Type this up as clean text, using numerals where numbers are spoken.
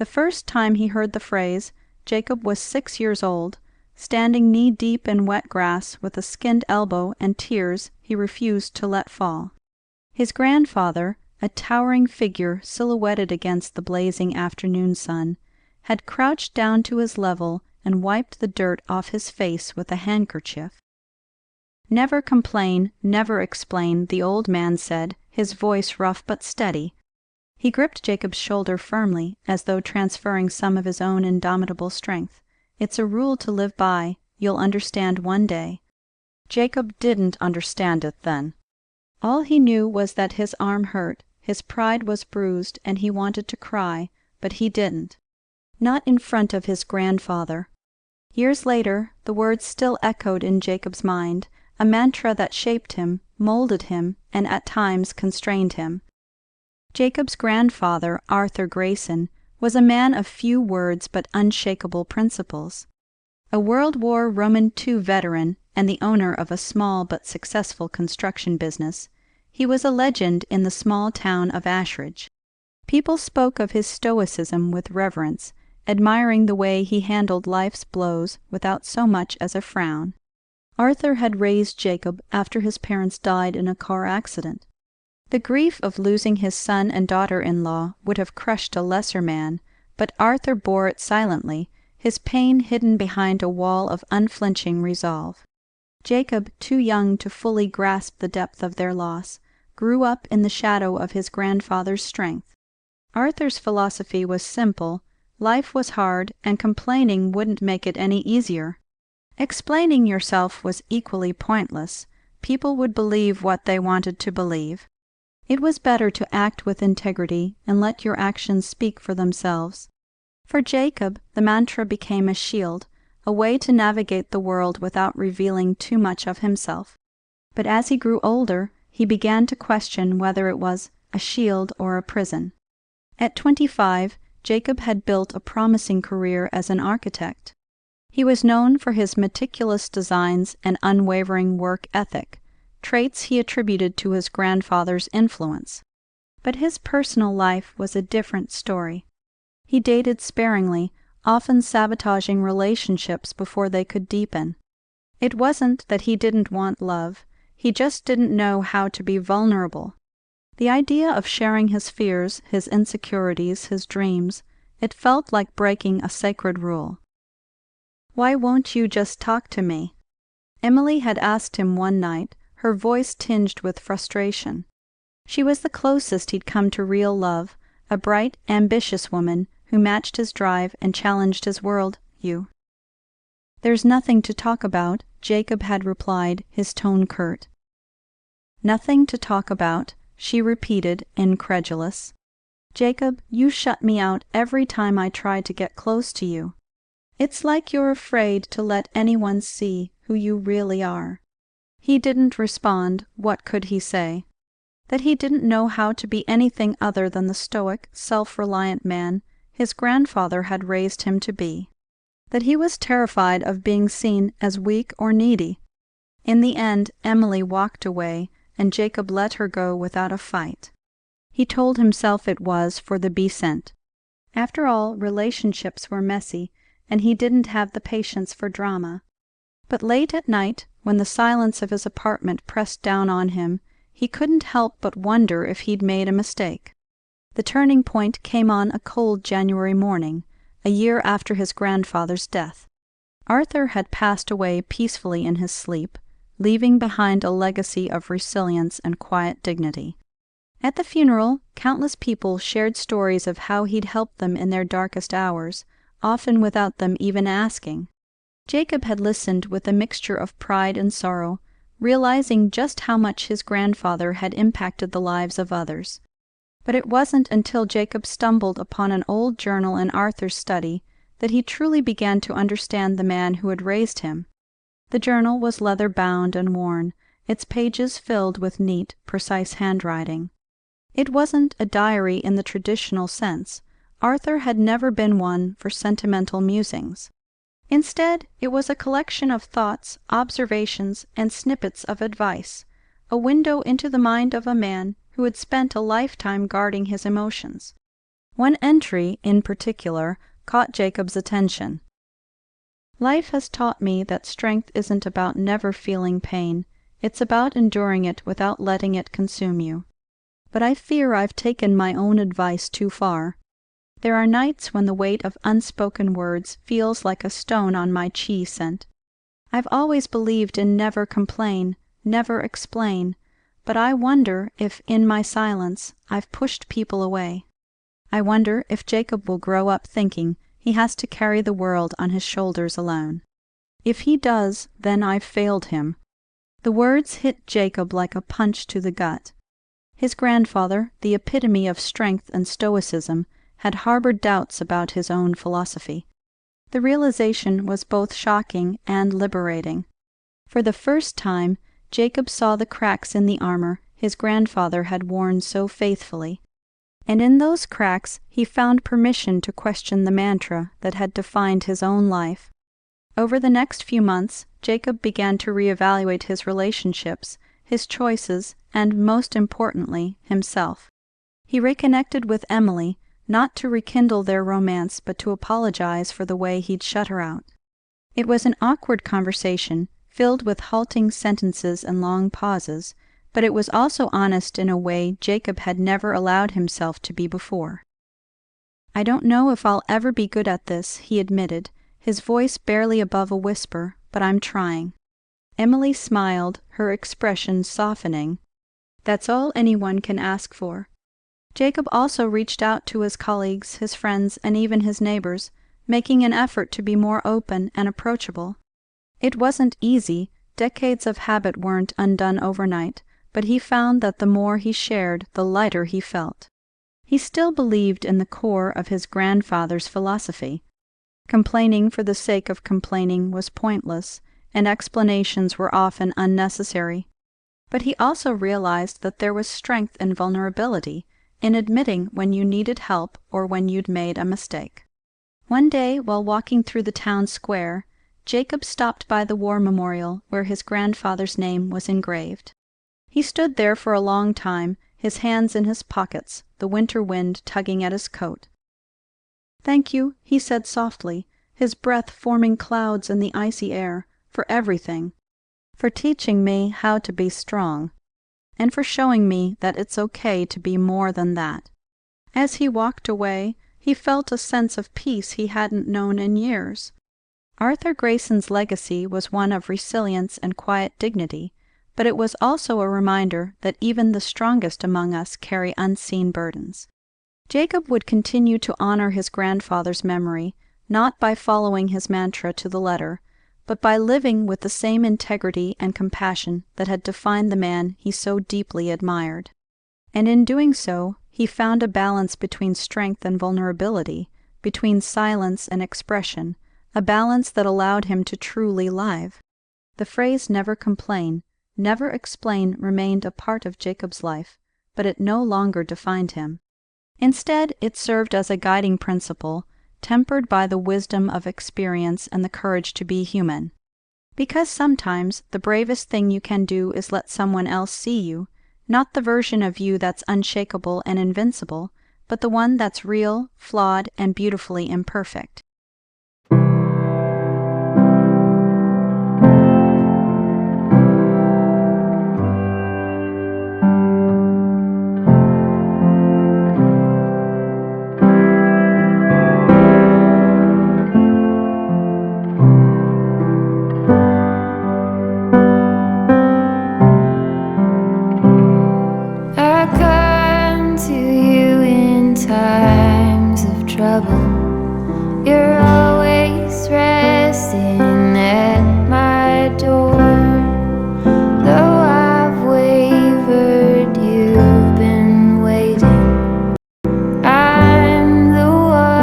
The first time he heard the phrase, Jacob was 6 years old, standing knee-deep in wet grass with a skinned elbow and tears he refused to let fall. His grandfather, a towering figure silhouetted against the blazing afternoon sun, had crouched down to his level and wiped the dirt off his face with a handkerchief. "Never complain, never explain," the old man said, his voice rough but steady. He gripped Jacob's shoulder firmly, as though transferring some of his own indomitable strength. "It's a rule to live by. You'll understand one day." Jacob didn't understand it then. All he knew was that his arm hurt, his pride was bruised, and he wanted to cry, but he didn't. Not in front of his grandfather. Years later, the words still echoed in Jacob's mind, a mantra that shaped him, molded him, and at times constrained him. Jacob's grandfather, Arthur Grayson, was a man of few words but unshakable principles. A World War Roman II veteran and the owner of a small but successful construction business, he was a legend in the small town of Ashridge. People spoke of his stoicism with reverence, admiring the way he handled life's blows without so much as a frown. Arthur had raised Jacob after his parents died in a car accident. The grief of losing his son and daughter-in-law would have crushed a lesser man, but Arthur bore it silently, his pain hidden behind a wall of unflinching resolve. Jacob, too young to fully grasp the depth of their loss, grew up in the shadow of his grandfather's strength. Arthur's philosophy was simple, life was hard, and complaining wouldn't make it any easier. Explaining yourself was equally pointless. People would believe what they wanted to believe. It was better to act with integrity and let your actions speak for themselves. For Jacob, the mantra became a shield, a way to navigate the world without revealing too much of himself. But as he grew older, he began to question whether it was a shield or a prison. At 25, Jacob had built a promising career as an architect. He was known for his meticulous designs and unwavering work ethic, traits he attributed to his grandfather's influence. But his personal life was a different story. He dated sparingly, often sabotaging relationships before they could deepen. It wasn't that he didn't want love, he just didn't know how to be vulnerable. The idea of sharing his fears, his insecurities, his dreams, it felt like breaking a sacred rule. "Why won't you just talk to me?" Emily had asked him one night, her voice tinged with frustration. She was the closest he'd come to real love, a bright, ambitious woman who matched his drive and challenged his world. "You." "There's nothing to talk about," Jacob had replied, his tone curt. "Nothing to talk about," she repeated, incredulous. "Jacob, you shut me out every time I try to get close to you. It's like you're afraid to let anyone see who you really are." He didn't respond. What could he say? That he didn't know how to be anything other than the stoic, self-reliant man his grandfather had raised him to be. That he was terrified of being seen as weak or needy. In the end, Emily walked away, and Jacob let her go without a fight. He told himself it was for the descent. After all, relationships were messy, and he didn't have the patience for drama. But late at night, when the silence of his apartment pressed down on him, he couldn't help but wonder if he'd made a mistake. The turning point came on a cold January morning, a year after his grandfather's death. Arthur had passed away peacefully in his sleep, leaving behind a legacy of resilience and quiet dignity. At the funeral, countless people shared stories of how he'd helped them in their darkest hours, often without them even asking. Jacob had listened with a mixture of pride and sorrow, realizing just how much his grandfather had impacted the lives of others. But it wasn't until Jacob stumbled upon an old journal in Arthur's study that he truly began to understand the man who had raised him. The journal was leather-bound and worn, its pages filled with neat, precise handwriting. It wasn't a diary in the traditional sense. Arthur had never been one for sentimental musings. Instead, it was a collection of thoughts, observations, and snippets of advice, a window into the mind of a man who had spent a lifetime guarding his emotions. One entry, in particular, caught Jacob's attention. Life has taught me that strength isn't about never feeling pain, it's about enduring it without letting it consume you. But I fear I've taken my own advice too far. There are nights when the weight of unspoken words feels like a stone on my chi scent. I've always believed in never complain, never explain, but I wonder if, in my silence, I've pushed people away. I wonder if Jacob will grow up thinking he has to carry the world on his shoulders alone. If he does, then I've failed him. The words hit Jacob like a punch to the gut. His grandfather, the epitome of strength and stoicism, had harbored doubts about his own philosophy. The realization was both shocking and liberating. For the first time, Jacob saw the cracks in the armor his grandfather had worn so faithfully. And in those cracks he found permission to question the mantra that had defined his own life. Over the next few months, Jacob began to reevaluate his relationships, his choices, and, most importantly, himself. He reconnected with Emily, not to rekindle their romance but to apologize for the way he'd shut her out. It was an awkward conversation, filled with halting sentences and long pauses, but it was also honest in a way Jacob had never allowed himself to be before. "I don't know if I'll ever be good at this," he admitted, his voice barely above a whisper, "but I'm trying." Emily smiled, her expression softening. "That's all anyone can ask for." Jacob also reached out to his colleagues, his friends, and even his neighbors, making an effort to be more open and approachable. It wasn't easy, decades of habit weren't undone overnight, but he found that the more he shared, the lighter he felt. He still believed in the core of his grandfather's philosophy. Complaining for the sake of complaining was pointless, and explanations were often unnecessary. But he also realized that there was strength in vulnerability, in admitting when you needed help or when you'd made a mistake. One day, while walking through the town square, Jacob stopped by the war memorial where his grandfather's name was engraved. He stood there for a long time, his hands in his pockets, the winter wind tugging at his coat. "Thank you," he said softly, his breath forming clouds in the icy air, "for everything. For teaching me how to be strong. And for showing me that it's okay to be more than that." As he walked away, he felt a sense of peace he hadn't known in years. Arthur Grayson's legacy was one of resilience and quiet dignity, but it was also a reminder that even the strongest among us carry unseen burdens. Jacob would continue to honor his grandfather's memory, not by following his mantra to the letter, but by living with the same integrity and compassion that had defined the man he so deeply admired. And in doing so, he found a balance between strength and vulnerability, between silence and expression, a balance that allowed him to truly live. The phrase "never complain, never explain" remained a part of Jacob's life, but it no longer defined him. Instead, it served as a guiding principle, tempered by the wisdom of experience and the courage to be human. Because sometimes the bravest thing you can do is let someone else see you, not the version of you that's unshakable and invincible, but the one that's real, flawed, and beautifully imperfect.